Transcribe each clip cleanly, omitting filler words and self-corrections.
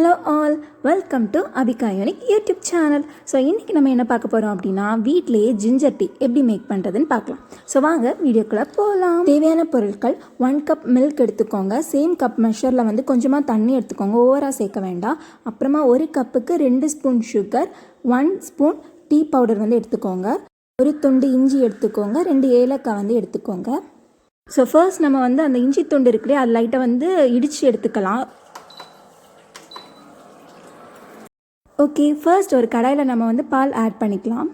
Hello all, welcome to Abhika unique YouTube channel. So இன்றைக்கி நம்ம என்ன பார்க்க போகிறோம் அப்படின்னா, வீட்டிலேயே ஜிஞ்சர் டீ எப்படி மேக் பண்ணுறதுன்னு பார்க்கலாம். ஸோ வாங்க வீடியோக்குள்ளே போகலாம். தேவையான பொருட்கள்: 1 கப் மில்க் எடுத்துக்கோங்க. சேம் கப் மெஷரில் வந்து கொஞ்சமாக தண்ணி எடுத்துக்கோங்க, ஓவராக சேர்க்க வேண்டாம். அப்புறமா 1 கப்புக்கு 2 spoon sugar, 1 spoon tea powder வந்து எடுத்துக்கோங்க. ஒரு துண்டு இஞ்சி எடுத்துக்கோங்க, 2 ஏலக்காய் வந்து எடுத்துக்கோங்க. ஸோ ஃபர்ஸ்ட் நம்ம வந்து அந்த இஞ்சி துண்டு இருக்குல்லையே, அது லைட்டாக வந்து இடித்து எடுத்துக்கலாம். ஓகே, ஃபர்ஸ்ட் ஒரு கடாயில் நம்ம வந்து பால் ஆட் பண்ணிக்கலாம்.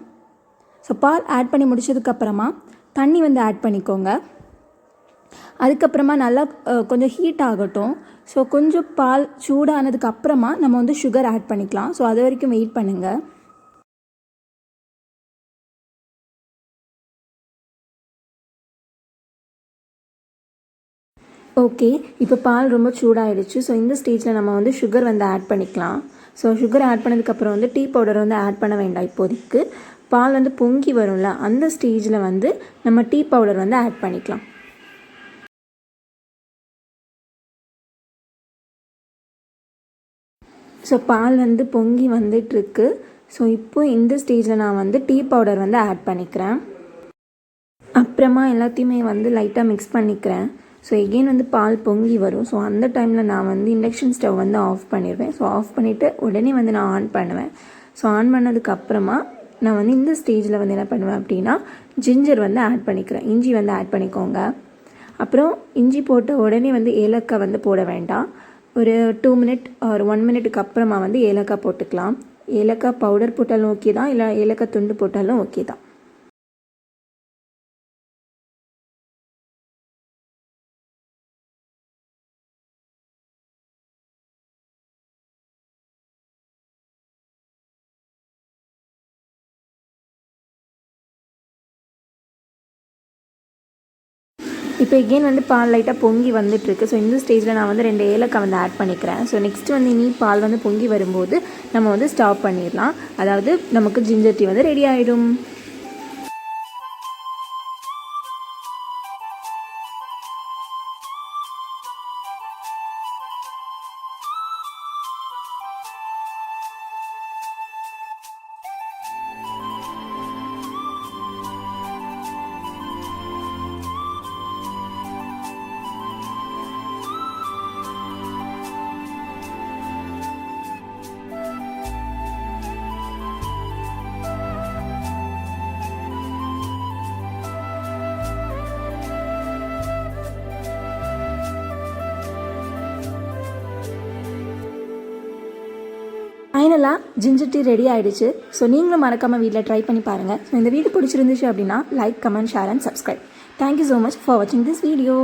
ஸோ பால் ஆட் பண்ணி முடிச்சதுக்கப்புறமா தண்ணி வந்து ஆட் பண்ணிக்கோங்க. அதுக்கப்புறமா நல்லா கொஞ்சம் ஹீட் ஆகட்டும். ஸோ கொஞ்சம் பால் சூடானதுக்கு அப்புறமா நம்ம வந்து சுகர் ஆட் பண்ணிக்கலாம். ஸோ அது வரைக்கும் வெயிட் பண்ணுங்கள். ஓகே, இப்போ பால் ரொம்ப சூடாகிடுச்சு. ஸோ இந்த ஸ்டேஜில் நம்ம வந்து சுகர் வந்து ஆட் பண்ணிக்கலாம். ஸோ சுகர் ஆட் பண்ணதுக்கப்புறம் வந்து டீ பவுடர் வந்து ஆட் பண்ண வேண்டாம். இப்போதைக்கு பால் வந்து பொங்கி வரும்ல, அந்த ஸ்டேஜில் வந்து நம்ம டீ பவுடர் வந்து ஆட் பண்ணிக்கலாம். ஸோ பால் வந்து பொங்கி வந்துட்டுருக்கு. ஸோ இப்போ இந்த ஸ்டேஜில் நான் வந்து டீ பவுடர் வந்து ஆட் பண்ணிக்கிறேன். அப்புறமா எல்லாத்தையுமே வந்து லைட்டாக மிக்ஸ் பண்ணிக்கிறேன். ஸோ எகெயின் வந்து பால் பொங்கி வரும். ஸோ அந்த டைமில் நான் வந்து இண்டக்ஷன் ஸ்டவ் வந்து ஆஃப் பண்ணிடுவேன். ஸோ ஆஃப் பண்ணிவிட்டு உடனே வந்து நான் ஆன் பண்ணுவேன். ஸோ ஆன் பண்ணதுக்கப்புறமா நான் வந்து இந்த ஸ்டேஜில் வந்து என்ன பண்ணுவேன் அப்படின்னா, ஜிஞ்சர் வந்து ஆட் பண்ணிக்கிறேன். இஞ்சி வந்து ஆட் பண்ணிக்கோங்க. அப்புறம் இஞ்சி போட்ட உடனே வந்து ஏலக்காய் வந்து போட வேண்டாம். ஒரு 2 மினிட் ஒரு 1 மினிட்டுக்கு அப்புறமா வந்து ஏலக்காய் போட்டுக்கலாம். ஏலக்காய் பவுடர் போட்டாலும் ஓகே தான், இல்லை ஏலக்காய் துண்டு போட்டாலும் ஓகே தான். இப்போ எகெயின் வந்து பால் லைட்டாக பொங்கி வந்துட்டுருக்கு. ஸோ இந்த ஸ்டேஜில் நான் வந்து 2 ஏலக்காய் வந்து ஆட் பண்ணிக்கிறேன். ஸோ நெக்ஸ்ட்டு வந்து இனி பால் வந்து பொங்கி வரும்போது நம்ம வந்து ஸ்டாப் பண்ணிடலாம். அதாவது நமக்கு ஜிஞ்சர் டீ வந்து ரெடி ஆகிடும். ஃபைனலாக ஜிஞ்சர் டீ ரெடி ஆகிடுச்சு. ஸோ நீங்களும் மறக்காமல் வீட்டில் ட்ரை பண்ணி பாருங்கள். ஸோ இந்த வீடியோ பிடிச்சிருந்துச்சு அப்படின்னா like, comment, share and subscribe. Thank you so much for வாட்சிங் திஸ் வீடியோ.